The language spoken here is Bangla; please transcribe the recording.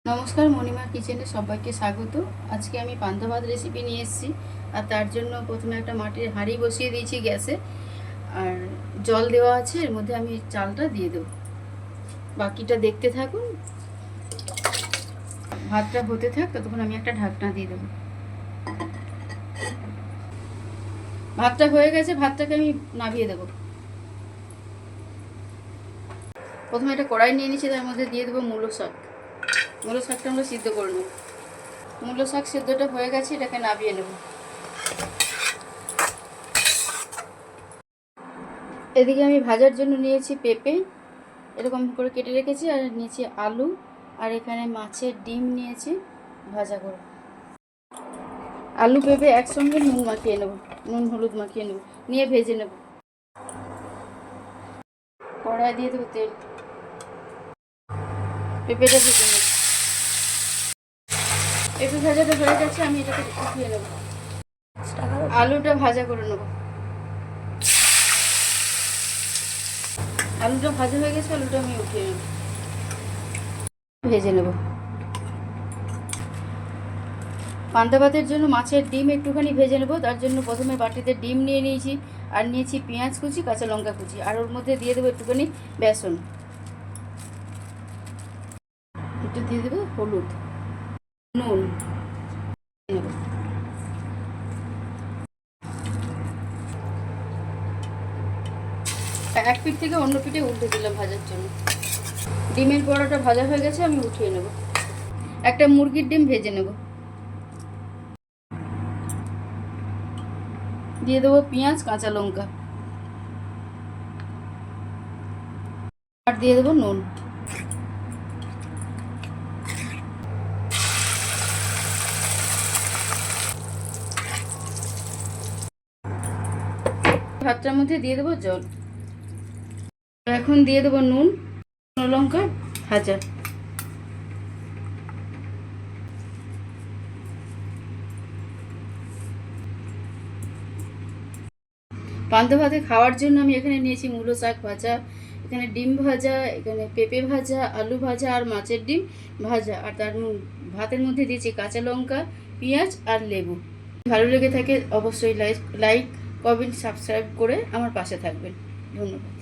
নমস্কার, মণিমার কিচেনে সবাইকে স্বাগত। আজকে আমি পান্তা ভাত রেসিপি নিয়ে এসেছি। আর তার জন্য প্রথমে একটা মাটির হাঁড়ি বসিয়ে দিয়েছি গ্যাসে, আর জল দেওয়া আছে। এর মধ্যে আমি চালটা দিয়ে দেবো, বাকিটা দেখতে থাকুন। ভাতটা হতে থাক, ততক্ষণ আমি একটা ঢাকনা দিয়ে দেবো। ভাতটা হয়ে গেছে, ভাতটাকে আমি নামিয়ে দেবো। প্রথমে একটা কড়াই নিয়ে নিচ্ছি, তার মধ্যে দিয়ে দেবো মূলো শাক। মূলো শাকটা আমরা সিদ্ধ করে নেব। মূলো শাক সিদ্ধটা হয়ে গেছে, এটাকে নামিয়ে নেব। এদিকে আমি ভাজার জন্য নিয়েছি পেঁপে, এরকম করে কেটে রেখেছি, আর নিয়েছি আলু, আর এখানে মাছের ডিম নিয়েছি ভাজা করে। আলু পেঁপে একসঙ্গে নুন মাখিয়ে নেব, নুন হলুদ মাখিয়ে নেব, নিয়ে ভেজে নেব। কড়াই দিয়ে দেবো তেল, পেঁপেটা ভেজে নেব। পেঁপে ভাজাটা হয়ে গেছে, আমি এটাকে উঠিয়ে নেব। আলুটা ভাজা করে নেব। আলুটা ভাজা হয়ে গেছে, আলুটা আমি উঠিয়ে নেব, ভেজে নেব। পান্তা ভাতের জন্য মাছের ডিম একটুখানি ভেজে নেব। তার জন্য প্রথমে বাটিতে ডিম নিয়ে নিয়েছি, আর নিয়েছি পেঁয়াজ কুচি, কাঁচা লঙ্কা কুচি, আর ওর মধ্যে দিয়ে দেবো একটুখানি বেসন, একটু দিয়ে দেবো হলুদ, নুন নেব। এক পিঠ থেকে অন্য পিঠে উল্টে দিলাম ভাজার জন্য। ডিমের বড়াটা ভাজা হয়ে গেছে, আমি উঠিয়ে নেব। একটা মুরগির ডিম ভেজে নেব। দিয়ে দেবো পেঁয়াজ, কাঁচা লঙ্কা, আর দিয়ে দেবো নুন। ভাতটার মধ্যে দিয়ে দেবো জল। এখন দিয়ে দেবো নুন, লঙ্কা ভাজা। পান্তা ভাতে খাওয়ার জন্য আমি এখানে নিয়েছি মূলো শাক ভাজা, এখানে ডিম ভাজা, এখানে পেঁপে ভাজা, আলু ভাজা, আর মাছের ডিম ভাজা, আর তার ভাতের মধ্যে দিয়েছি কাঁচা লঙ্কা, পেঁয়াজ, আর লেবু। ভালো লেগে থাকে অবশ্যই লাইক কমেন্ট সাবস্ক্রাইব করে আমার পাশে থাকবেন। ধন্যবাদ।